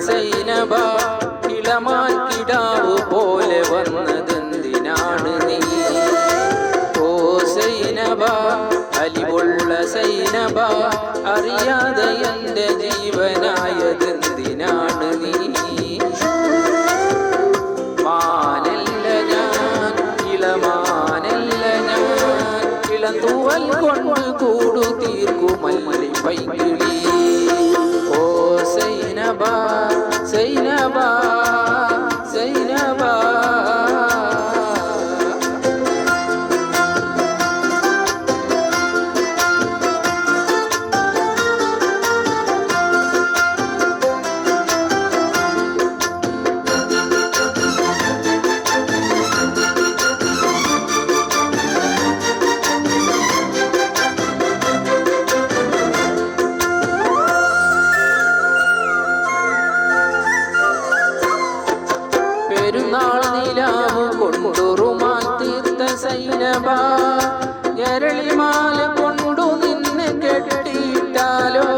സൈനബ ഇളമാൻ കിടാവ് പോലെ വന്നതെന്തിനാണ് നീ? ഓ സൈനബ അലിവുള്ള സൈനബ അറിയാതെ എൻ്റെ ജീവനായതെന്തിനാണ് നീ? മാനല്ല ഞാൻ ഇളമാനല്ല ഞാൻ ഇളന്തൂവൽ കൊണ്ട് കൂടു തീർക്കുമല്ലി പൈകിളി. ഓ സൈനബ സൈനബ സൈനബ പെരുന്നാൾ നിലാവ് കൊണ്ടുറുമാൻ തീർത്ത സൈനബ ഞരളിമാല കൊണ്ടു നിന്നെ കെട്ടിയിട്ടാലോ?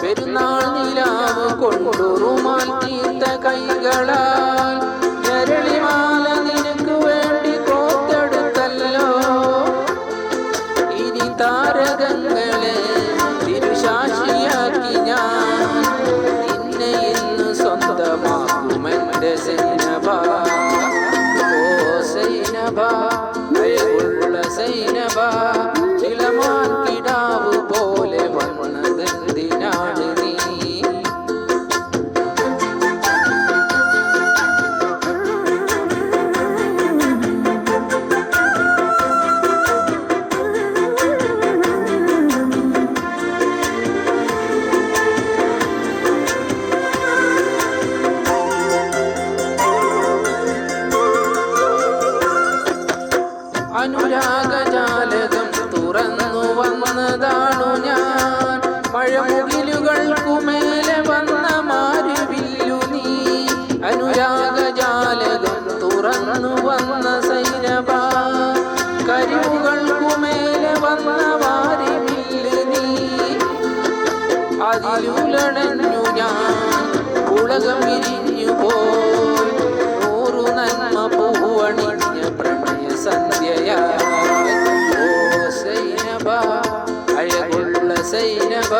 പെരുന്നാൾ നിലാവ് കൊണ്ടുറുമാൻ തീർത്ത കൈകളാൽ ഞരളിമാല നിനക്ക് വേണ്ടി കോർത്തെടുത്തല്ലോ. ഇനി താരകങ്ങളെ തിരുശാശിയാക്കി ഞാൻ നിന്നെ ഇന്ന് സ്വന്തമാക്കുമെന്റെ സൈനബ. ഓ സൈനബ അഴകുള്ള സൈനബ ഇളമാൻ കിടാവ് പോലെ വന്നതെന്തിനാണ് നീ? അനുരാഗജാലകം തുറന്നു വന്നതാണു ഞാൻ. മഴമുകിലുകൾക്കുമേലെ വന്ന മാരുവില്ലു നീ. അനുരാഗജാലകം തുറന്നു വന്ന സൈനബ കരിവുകൾക്കുമേലെ വന്ന മാരുവില്ലു നീ. അതിലുലടഞ്ഞു ഞാൻ ഉലകം വിരിഞ്ഞു പോയി. നൂറു നന്മ പൂവണിഞ്ഞ പ്രണയ സന്ധ്യയായി. ഓ സൈനബ അഴകുള്ള സൈനബ